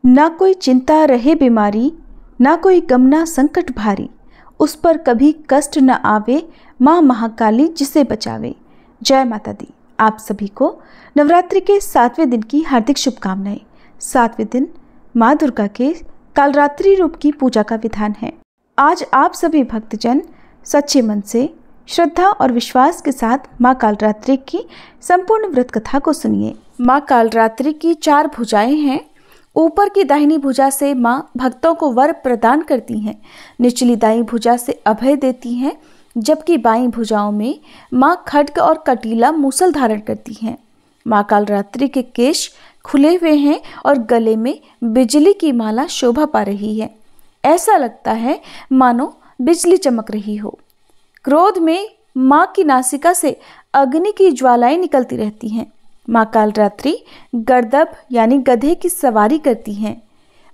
ना कोई चिंता रहे बीमारी, ना कोई गम ना संकट भारी, उस पर कभी कष्ट न आवे, माँ महाकाली जिसे बचावे। जय माता दी। आप सभी को नवरात्रि के 7वें दिन की हार्दिक शुभकामनाएं। 7वें दिन माँ दुर्गा के कालरात्रि रूप की पूजा का विधान है। आज आप सभी भक्तजन सच्चे मन से श्रद्धा और विश्वास के साथ माँ कालरात्रि की संपूर्ण व्रत कथा को सुनिए। माँ कालरात्रि की 4 भुजाएं हैं। ऊपर की दाहिनी भुजा से माँ भक्तों को वर प्रदान करती हैं, निचली दाईं भुजा से अभय देती हैं, जबकि बाईं भुजाओं में माँ खड्ग और कटीला मूसल धारण करती हैं। माँ कालरात्रि के केश खुले हुए हैं और गले में बिजली की माला शोभा पा रही है। ऐसा लगता है मानो बिजली चमक रही हो। क्रोध में माँ की नासिका से अग्नि की ज्वालाएं निकलती रहती हैं। माँ कालरात्रि गर्दभ यानी गधे की सवारी करती हैं।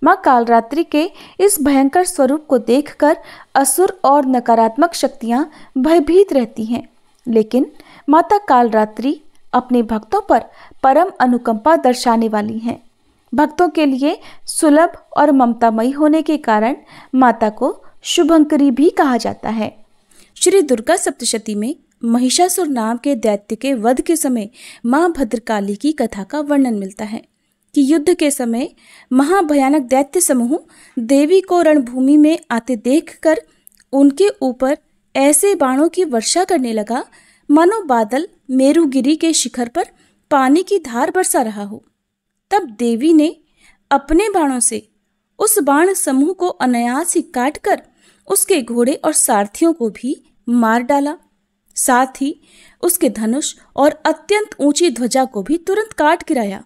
माँ कालरात्रि के इस भयंकर स्वरूप को देखकर असुर और नकारात्मक शक्तियाँ भयभीत रहती हैं, लेकिन माता कालरात्रि अपने भक्तों पर परम अनुकंपा दर्शाने वाली हैं। भक्तों के लिए सुलभ और ममतामयी होने के कारण माता को शुभंकरी भी कहा जाता है। श्री दुर्गा सप्तशती में महिषासुर नाम के दैत्य के वध के समय मां भद्रकाली की कथा का वर्णन मिलता है कि युद्ध के समय महाभयानक दैत्य समूह देवी को रणभूमि में आते देखकर उनके ऊपर ऐसे बाणों की वर्षा करने लगा मानो बादल मेरुगिरी के शिखर पर पानी की धार बरसा रहा हो। तब देवी ने अपने बाणों से उस बाण समूह को अनायास ही काटकर उसके घोड़े और सारथियों को भी मार डाला। साथ ही उसके धनुष और अत्यंत ऊंची ध्वजा को भी तुरंत काट गिराया।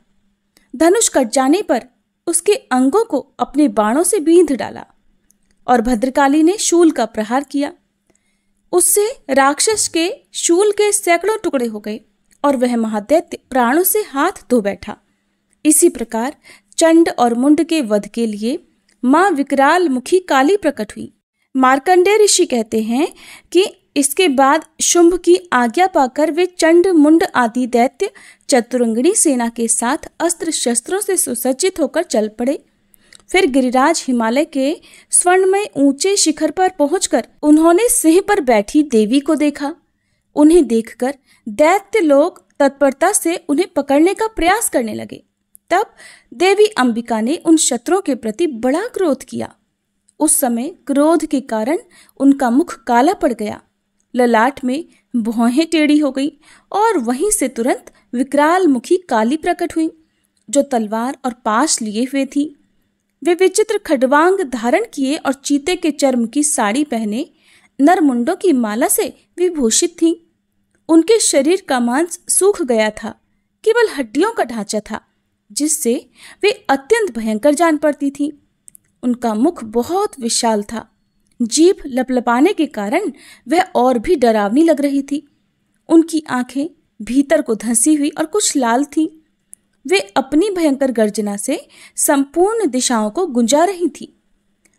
धनुष कट जाने पर उसके अंगों को अपने बाणों से बींध डाला और भद्रकाली ने शूल का प्रहार किया। उससे राक्षस के शूल के सैकड़ों टुकड़े हो गए और वह महादैत्य प्राणों से हाथ धो बैठा। इसी प्रकार चंड और मुंड के वध के लिए मां विकराल मुखी काली प्रकट हुई। मार्कंडेय ऋषि कहते हैं कि इसके बाद शुंभ की आज्ञा पाकर वे चंड मुंड आदि दैत्य चतुरंगिणी सेना के साथ अस्त्र शस्त्रों से सुसज्जित होकर चल पड़े। फिर गिरिराज हिमालय के स्वर्णमय ऊंचे शिखर पर पहुंचकर उन्होंने सिंह पर बैठी देवी को देखा। उन्हें देखकर दैत्य लोग तत्परता से उन्हें पकड़ने का प्रयास करने लगे। तब देवी अंबिका ने उन शत्रुओं के प्रति बड़ा क्रोध किया। उस समय क्रोध के कारण उनका मुख काला पड़ गया, ललाट में भौहें टेढ़ी हो गई और वहीं से तुरंत विकराल मुखी काली प्रकट हुई, जो तलवार और पाश लिए हुए थी। वे विचित्र खडवांग धारण किए और चीते के चर्म की साड़ी पहने नरमुंडों की माला से विभूषित थीं। उनके शरीर का मांस सूख गया था, केवल हड्डियों का ढांचा था, जिससे वे अत्यंत भयंकर जान पड़ती थीं। उनका मुख बहुत विशाल था। जीभ लपलपाने के कारण वह और भी डरावनी लग रही थी। उनकी आंखें भीतर को धंसी हुई और कुछ लाल थीं। वे अपनी भयंकर गर्जना से संपूर्ण दिशाओं को गुंजा रही थीं।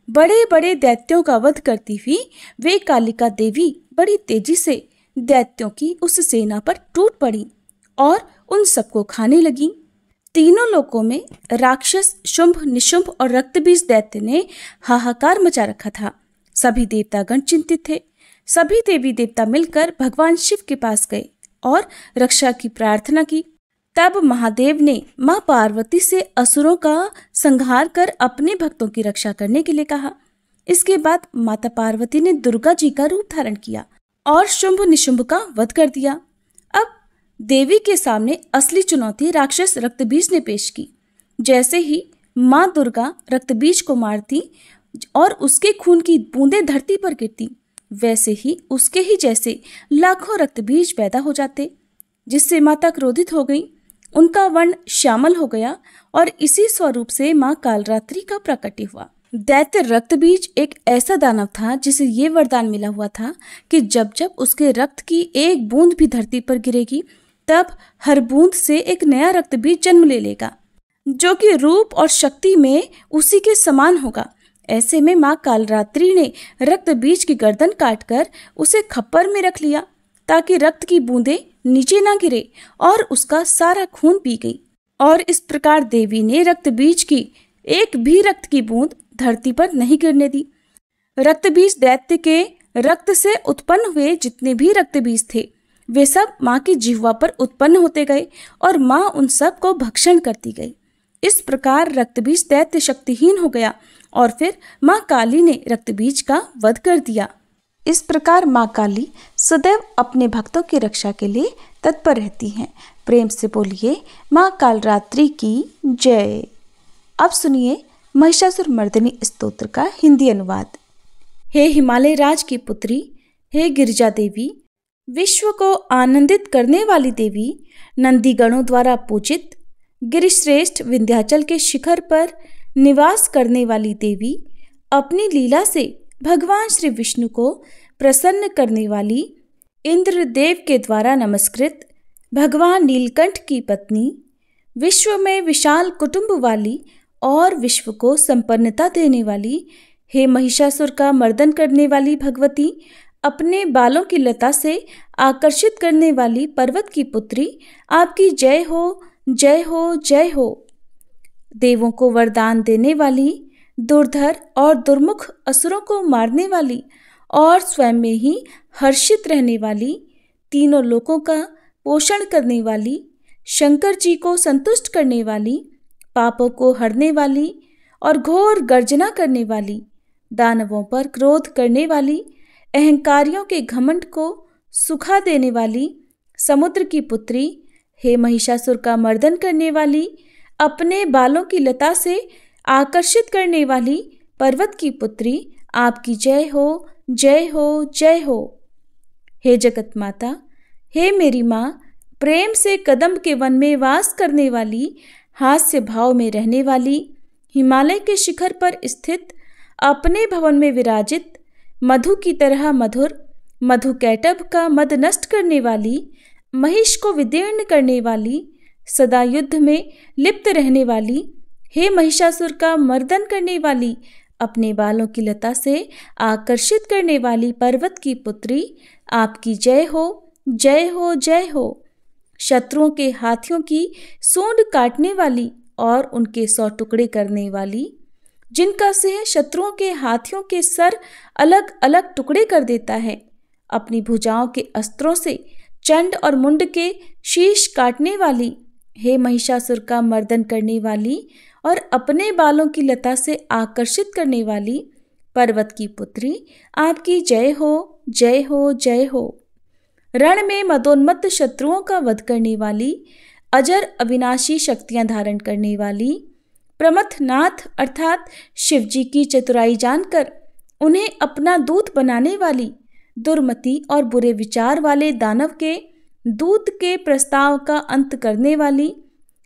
बड़े बड़े दैत्यों का वध करती हुई वे कालिका देवी बड़ी तेजी से दैत्यों की उस सेना पर टूट पड़ी और उन सबको खाने लगी। तीनों लोकों में राक्षस शुंभ, निशुंभ और रक्तबीज दैत्य ने हाहाकार मचा रखा था। सभी देवतागण चिंतित थे। सभी देवी देवता मिलकर भगवान शिव के पास गए और रक्षा की प्रार्थना की। तब महादेव ने मां पार्वती से असुरों का संहार कर अपने भक्तों की रक्षा करने के लिए कहा। इसके बाद माता पार्वती ने दुर्गा जी का रूप धारण किया और शुंभ निशुंभ का वध कर दिया। अब देवी के सामने असली चुनौती राक्षस रक्तबीज ने पेश की। जैसे ही मां दुर्गा रक्तबीज को मारती और उसके खून की बूंदें धरती पर गिरती, वैसे ही उसके ही जैसे लाखों रक्तबीज पैदा हो जाते, जिससे माता क्रोधित हो गई। उनका वर्ण श्यामल हो गया और इसी स्वरूप से मां कालरात्रि का प्रकट हुआ। दैत्य रक्तबीज एक ऐसा दानव था जिसे ये वरदान मिला हुआ था कि जब जब उसके रक्त की एक बूंद भी धरती पर गिरेगी, तब हर बूंद से एक नया रक्तबीज जन्म ले लेगा, जो कि रूप और शक्ति में उसी के समान होगा। ऐसे में मां कालरात्रि ने रक्त बीज की गर्दन काटकर उसे खप्पर में रख लिया, ताकि रक्त की बूंदें नीचे ना गिरे और उसका सारा खून पी गई। और इस प्रकार देवी ने रक्त बीज की एक भी रक्त की बूंद धरती पर नहीं गिरने दी। रक्तबीज दैत्य के रक्त से उत्पन्न हुए जितने भी रक्तबीज थे वे सब माँ की जिह्वा पर उत्पन्न होते गए और माँ उन सब को भक्षण करती गई। इस प्रकार रक्तबीज दैत्य शक्तिहीन हो गया और फिर माँ काली ने रक्तबीज का वध कर दिया। इस प्रकार माँ काली सदैव अपने भक्तों की रक्षा के लिए तत्पर रहती हैं। प्रेम से बोलिए माँ कालरात्रि की जय। अब सुनिए महिषासुर मर्दिनी स्तोत्र का हिंदी अनुवाद। हे हिमालय राज की पुत्री, हे गिरिजा देवी, विश्व को आनंदित करने वाली देवी, नंदीगणों द्वारा पूजित गिरिश्रेष्ठ विंध्याचल के शिखर पर निवास करने वाली देवी, अपनी लीला से भगवान श्री विष्णु को प्रसन्न करने वाली, इंद्रदेव के द्वारा नमस्कृत भगवान नीलकंठ की पत्नी, विश्व में विशाल कुटुंब वाली और विश्व को संपन्नता देने वाली, हे महिषासुर का मर्दन करने वाली भगवती, अपने बालों की लता से आकर्षित करने वाली पर्वत की पुत्री, आपकी जय हो, जय हो, जय हो। देवों को वरदान देने वाली, दुर्धर और दुर्मुख असुरों को मारने वाली और स्वयं में ही हर्षित रहने वाली, तीनों लोकों का पोषण करने वाली, शंकर जी को संतुष्ट करने वाली, पापों को हरने वाली और घोर गर्जना करने वाली, दानवों पर क्रोध करने वाली, अहंकारियों के घमंड को सुखा देने वाली, समुद्र की पुत्री, हे महिषासुर का मर्दन करने वाली, अपने बालों की लता से आकर्षित करने वाली पर्वत की पुत्री, आपकी जय हो, जय हो, जय हो। हे जगत माता, हे मेरी माँ, प्रेम से कदम्ब के वन में वास करने वाली, हास्य भाव में रहने वाली, हिमालय के शिखर पर स्थित, अपने भवन में विराजित, मधु की तरह मधुर, मधु कैटभ का मद नष्ट करने वाली, महिष को विदीर्ण करने वाली, सदा युद्ध में लिप्त रहने वाली, हे महिषासुर का मर्दन करने वाली, अपने बालों की लता से आकर्षित करने वाली पर्वत की पुत्री, आपकी जय हो, जय हो, जय हो। शत्रुओं के हाथियों की सूंड काटने वाली और उनके 100 टुकड़े करने वाली, जिनका सिंह शत्रुओं के हाथियों के सर अलग अलग टुकड़े कर देता है, अपनी भुजाओं के अस्त्रों से चंड और मुंड के शीश काटने वाली, हे महिषासुर का मर्दन करने वाली और अपने बालों की लता से आकर्षित करने वाली पर्वत की पुत्री, आपकी जय हो, जय हो, जय हो। रण में मदोन्मत्त शत्रुओं का वध करने वाली, अजर अविनाशी शक्तियां धारण करने वाली, प्रमथनाथ अर्थात शिवजी की चतुराई जानकर उन्हें अपना दूत बनाने वाली, दुर्मति और बुरे विचार वाले दानव के दूत के प्रस्ताव का अंत करने वाली,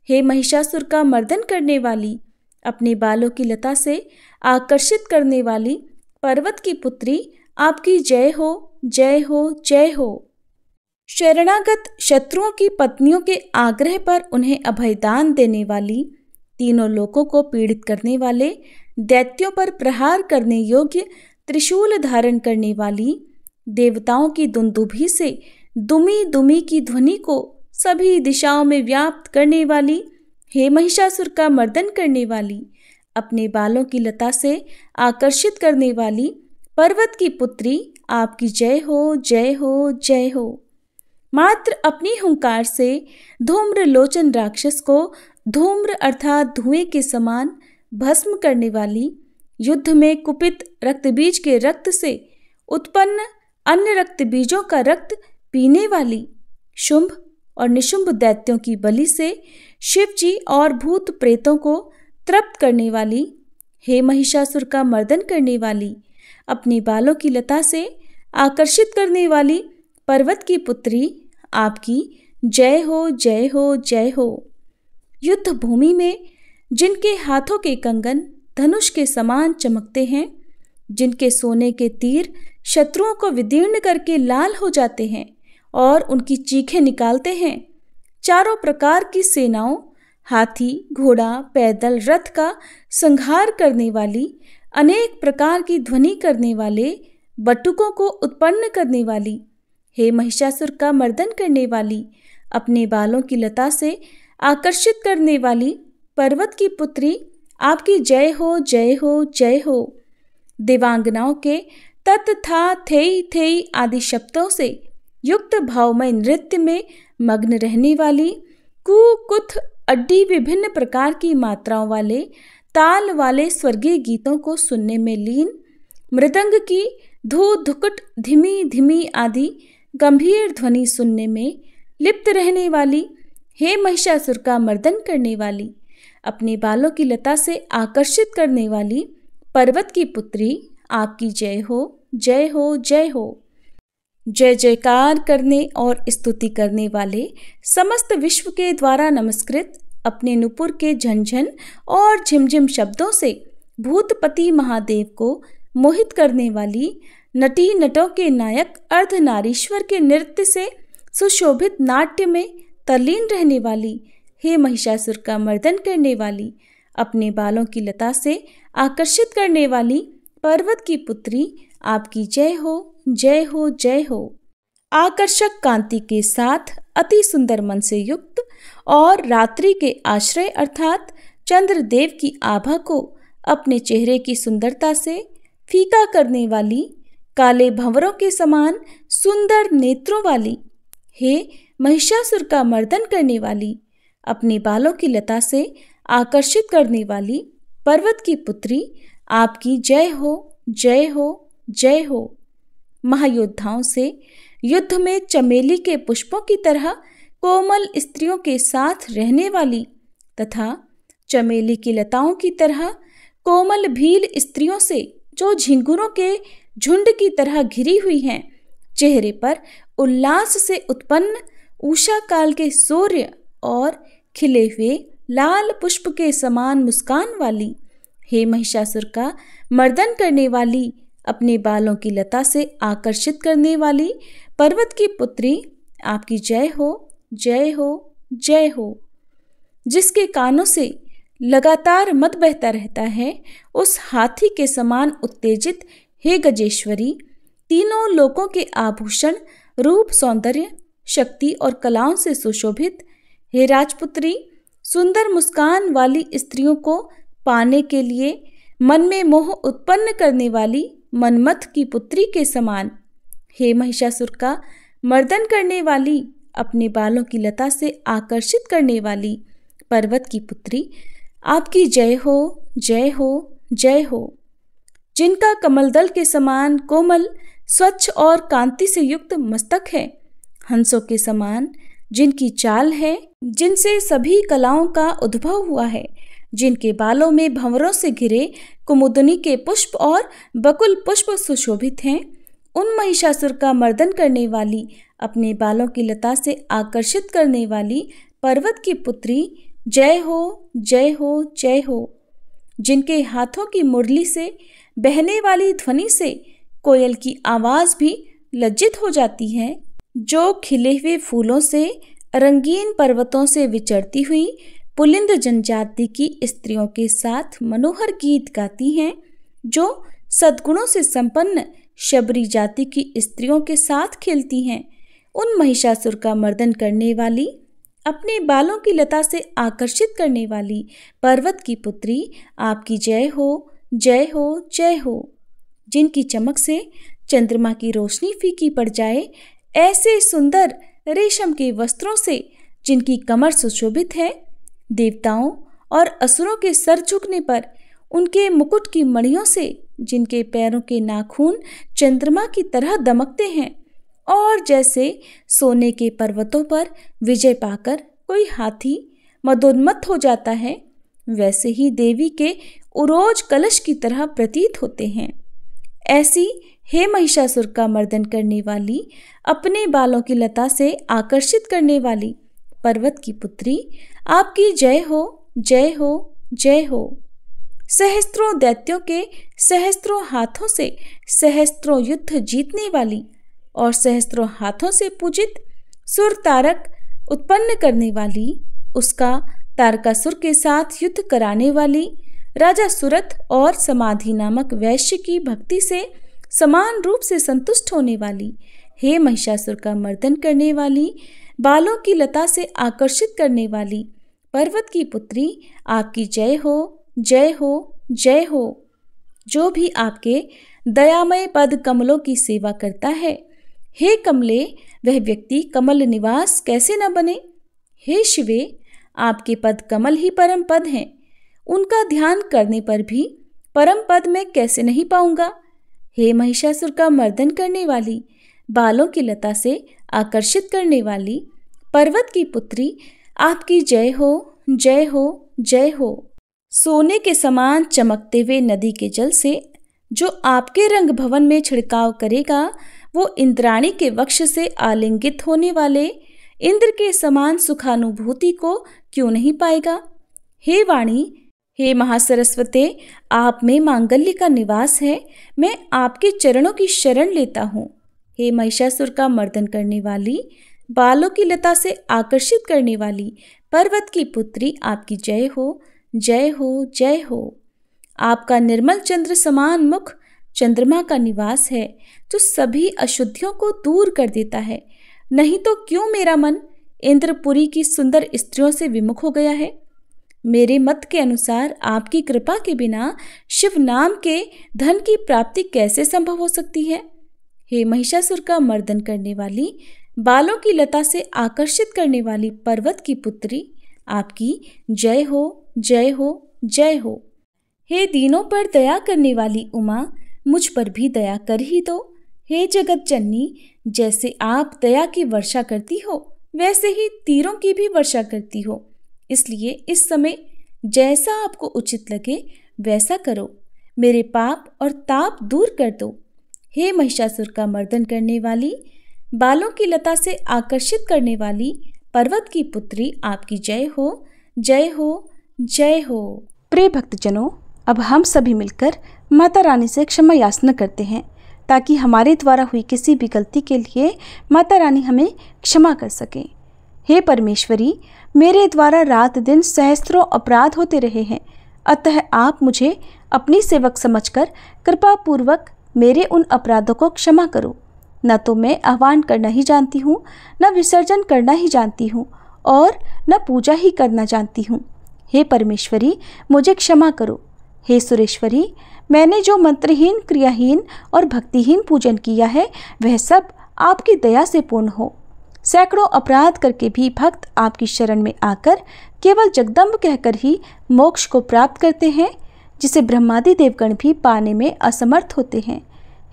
हे महिषासुर का मर्दन करने वाली, अपने बालों की लता से आकर्षित करने वाली पर्वत की पुत्री, आपकी जय हो, जय हो, जय हो। शरणागत शत्रुओं की पत्नियों के आग्रह पर उन्हें अभयदान देने वाली, तीनों लोकों को पीड़ित करने वाले, दैत्यों पर प्रहार करने योग्य त्रिशूल धारण करने वाली, देवताओं की दुंदुभी से दुमी दुमी की ध्वनि को सभी दिशाओं में व्याप्त करने वाली, हे महिषासुर का मर्दन करने वाली, अपने बालों की लता से आकर्षित करने वाली पर्वत की पुत्री, आपकी जय हो, जय हो, जय हो। मात्र अपनी हुंकार से धूम्र लोचन राक्षस को धूम्र अर्थात धुएं के समान भस्म करने वाली, युद्ध में कुपित रक्तबीज के रक्त से उत्पन्न अन्य रक्तबीजों का रक्त पीने वाली, शुंभ और निशुंभ दैत्यों की बलि से शिवजी और भूत प्रेतों को तृप्त करने वाली, हे महिषासुर का मर्दन करने वाली, अपनी बालों की लता से आकर्षित करने वाली पर्वत की पुत्री, आपकी जय हो, जय हो, जय हो। युद्ध भूमि में जिनके हाथों के कंगन धनुष के समान चमकते हैं, जिनके सोने के तीर शत्रुओं को विदीर्ण करके लाल हो जाते हैं और उनकी चीखें निकालते हैं, चारों प्रकार की सेनाओं, हाथी, घोड़ा, पैदल, रथ का संहार करने वाली, अनेक प्रकार की ध्वनि करने वाले, बटुकों को उत्पन्न करने वाली, हे महिषासुर का मर्दन करने वाली, अपने बालों की लता से आकर्षित करने वाली पर्वत की पुत्री, आपकी जय हो जय हो जय हो। देवांगनाओं के तत् था थेई थेई आदि शब्दों से युक्त भावमय नृत्य में मग्न रहने वाली, कु कुथ अड्डी विभिन्न प्रकार की मात्राओं वाले ताल वाले स्वर्गीय गीतों को सुनने में लीन, मृदंग की धू धुकुट धीमी धीमी आदि गंभीर ध्वनि सुनने में लिप्त रहने वाली, हे महिषासुर का मर्दन करने वाली, अपने बालों की लता से आकर्षित करने वाली पर्वत की पुत्री, आपकी जय हो जय हो जय हो। जय जयकार करने और स्तुति करने वाले समस्त विश्व के द्वारा नमस्कृत अपने नुपुर के झंझन और झिमझिम शब्दों से भूतपति महादेव को मोहित करने वाली, नटी नटों के नायक अर्धनारीश्वर के नृत्य से सुशोभित नाट्य में तल्लीन रहने वाली, हे महिषासुर का मर्दन करने वाली, अपने बालों की लता से आकर्षित करने वाली पर्वत की पुत्री, आपकी जय हो जय हो जय हो। आकर्षक कांति के साथ अति सुंदर मन से युक्त और रात्रि के आश्रय अर्थात चंद्रदेव की आभा को अपने चेहरे की सुंदरता से फीका करने वाली, काले भंवरों के समान सुंदर नेत्रों वाली, हे महिषासुर का मर्दन करने वाली, अपने बालों की लता से आकर्षित करने वाली पर्वत की पुत्री, आपकी जय हो जय हो जय हो। महायोद्धाओं से युद्ध में चमेली के पुष्पों की तरह कोमल स्त्रियों के साथ रहने वाली तथा चमेली की लताओं की तरह कोमल भील स्त्रियों से जो झिंगुरों के झुंड की घिरी घिरी हुई हैं, चेहरे पर उल्लास से उत्पन्न उषा काल के सूर्य और खिले हुए लाल पुष्प के समान मुस्कान वाली, हे महिषासुर का मर्दन करने वाली, अपने बालों की लता से आकर्षित करने वाली पर्वत की पुत्री, आपकी जय हो जय हो जय हो। जिसके कानों से लगातार मद बहता रहता है, उस हाथी के समान उत्तेजित, हे गजेश्वरी, तीनों लोकों के आभूषण रूप सौंदर्य शक्ति और कलाओं से सुशोभित, हे राजपुत्री, सुंदर मुस्कान वाली स्त्रियों को पाने के लिए मन में मोह उत्पन्न करने वाली मनमथ की पुत्री के समान, हे महिषासुर का मर्दन करने वाली, अपने बालों की लता से आकर्षित करने वाली पर्वत की पुत्री, आपकी जय हो जय हो जय हो। जिनका कमलदल के समान कोमल स्वच्छ और कांति से युक्त मस्तक है, हंसों के समान जिनकी चाल है, जिनसे सभी कलाओं का उद्भव हुआ है, जिनके बालों में भंवरों से घिरे कुमुदनी के पुष्प और बकुल पुष्प सुशोभित हैं, उन महिषासुर का मर्दन करने वाली, अपने बालों की लता से आकर्षित करने वाली पर्वत की पुत्री, जय हो जय हो जय हो। जिनके हाथों की मुरली से बहने वाली ध्वनि से कोयल की आवाज भी लज्जित हो जाती है, जो खिले हुए फूलों से रंगीन पर्वतों से विचरती हुई पुलिंद जनजाति की स्त्रियों के साथ मनोहर गीत गाती हैं, जो सद्गुणों से संपन्न शबरी जाति की स्त्रियों के साथ खेलती हैं, उन महिषासुर का मर्दन करने वाली, अपने बालों की लता से आकर्षित करने वाली पर्वत की पुत्री, आपकी जय हो जय हो जय हो। जिनकी चमक से चंद्रमा की रोशनी फीकी पड़ जाए, ऐसे सुंदर रेशम के वस्त्रों से जिनकी कमर सुशोभित है, देवताओं और असुरों के सर झुकने पर उनके मुकुट की मणियों से जिनके पैरों के नाखून चंद्रमा की तरह दमकते हैं, और जैसे सोने के पर्वतों पर विजय पाकर कोई हाथी मदोन्मत्त हो जाता है, वैसे ही देवी के उरोज कलश की तरह प्रतीत होते हैं। ऐसी हे महिषासुर का मर्दन करने वाली, अपने बालों की लता से आकर्षित करने वाली पर्वत की पुत्री, आपकी जय हो जय हो जय हो। सहस्त्रों दैत्यों के सहस्त्रों हाथों से सहस्त्रों युद्ध जीतने वाली और सहस्त्रों हाथों से पूजित सुर तारक उत्पन्न करने वाली, उसका तारकासुर के साथ युद्ध कराने वाली, राजा सुरथ और समाधि नामक वैश्य की भक्ति से समान रूप से संतुष्ट होने वाली, हे महिषासुर का मर्दन करने वाली, बालों की लता से आकर्षित करने वाली पर्वत की पुत्री, आपकी जय हो जय हो, जय हो। जो भी आपके दयामय पद कमलों की सेवा करता है, हे कमले, वह व्यक्ति कमल निवास कैसे न बने। हे शिवे, आपके पद कमल ही परम पद हैं, उनका ध्यान करने पर भी परम पद में कैसे नहीं पाऊंगा। हे महिषासुर का मर्दन करने वाली, बालों की लता से आकर्षित करने वाली पर्वत की पुत्री, आपकी जय हो, जय हो, जय हो। सोने के समान चमकते हुए नदी के जल से जो आपके रंग भवन में छिड़काव करेगा, वो इंद्राणी के वक्ष से आलिंगित होने वाले इंद्र के समान सुखानुभूति को क्यों नहीं पाएगा। हे वाणी, हे महासरस्वते, आप में मांगल्य का निवास है, मैं आपके चरणों की शरण लेता हूँ। हे महिषासुर का मर्दन करने वाली, बालों की लता से आकर्षित करने वाली पर्वत की पुत्री, आपकी जय हो, जय हो, जय हो। आपका निर्मल चंद्र समान मुख चंद्रमा का निवास है, जो सभी अशुद्धियों को दूर कर देता है। नहीं तो क्यों मेरा मन इंद्रपुरी की सुंदर स्त्रियों से विमुख हो गया है। मेरे मत के अनुसार आपकी कृपा के बिना शिव नाम के धन की प्राप्ति कैसे संभव हो सकती है। हे महिषासुर का मर्दन करने वाली, बालों की लता से आकर्षित करने वाली पर्वत की पुत्री, आपकी जय हो, जय हो, जय हो। हे दीनों पर दया करने वाली उमा, मुझ पर भी दया कर ही दो। हे जगत जननी, जैसे आप दया की वर्षा करती हो, वैसे ही तीरों की भी वर्षा करती हो, इसलिए इस समय जैसा आपको उचित लगे वैसा करो, मेरे पाप और ताप दूर कर दो। हे महिषासुर का मर्दन करने वाली, बालों की लता से आकर्षित करने वाली पर्वत की पुत्री, आपकी जय हो, जय हो, जय हो। प्रिय भक्तजनों, अब हम सभी मिलकर माता रानी से क्षमा याचना करते हैं, ताकि हमारे द्वारा हुई किसी भी गलती के लिए माता रानी हमें क्षमा कर सके। हे परमेश्वरी, मेरे द्वारा रात दिन सहस्त्रों अपराध होते रहे हैं, अतः आप मुझे अपनी सेवक समझकर कृपा पूर्वक मेरे उन अपराधों को क्षमा करो। न तो मैं आह्वान करना ही जानती हूँ, न विसर्जन करना ही जानती हूँ, और न पूजा ही करना जानती हूँ। हे परमेश्वरी, मुझे क्षमा करो। हे सुरेश्वरी, मैंने जो मंत्रहीन, क्रियाहीन और भक्तिहीन पूजन किया है, वह सब आपकी दया से पूर्ण हो। सैकड़ों अपराध करके भी भक्त आपकी शरण में आकर केवल जगदम्ब कहकर ही मोक्ष को प्राप्त करते हैं, जिसे ब्रह्मादि देवगण भी पाने में असमर्थ होते हैं।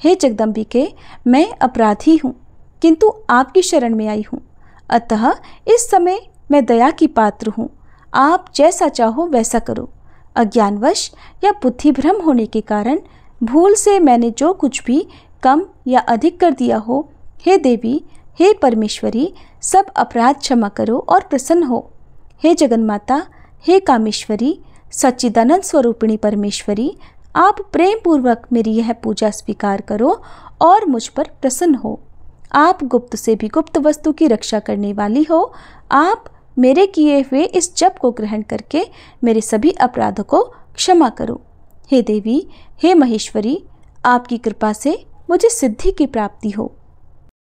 हे जगदम्बिके, मैं अपराधी हूँ, किंतु आपकी शरण में आई हूँ, अतः इस समय मैं दया की पात्र हूँ। आप जैसा चाहो वैसा करो। अज्ञानवश या बुद्धिभ्रम होने के कारण भूल से मैंने जो कुछ भी कम या अधिक कर दिया हो, हे देवी, हे परमेश्वरी, सब अपराध क्षमा करो और प्रसन्न हो। हे जगन्माता, हे कामेश्वरी, सच्चिदानंद स्वरूपिणी परमेश्वरी, आप प्रेम पूर्वक मेरी यह पूजा स्वीकार करो और मुझ पर प्रसन्न हो। आप गुप्त से भी गुप्त वस्तु की रक्षा करने वाली हो। आप मेरे किए हुए इस जप को ग्रहण करके मेरे सभी अपराधों को क्षमा करो। हे देवी, हे महेश्वरी, आपकी कृपा से मुझे सिद्धि की प्राप्ति हो।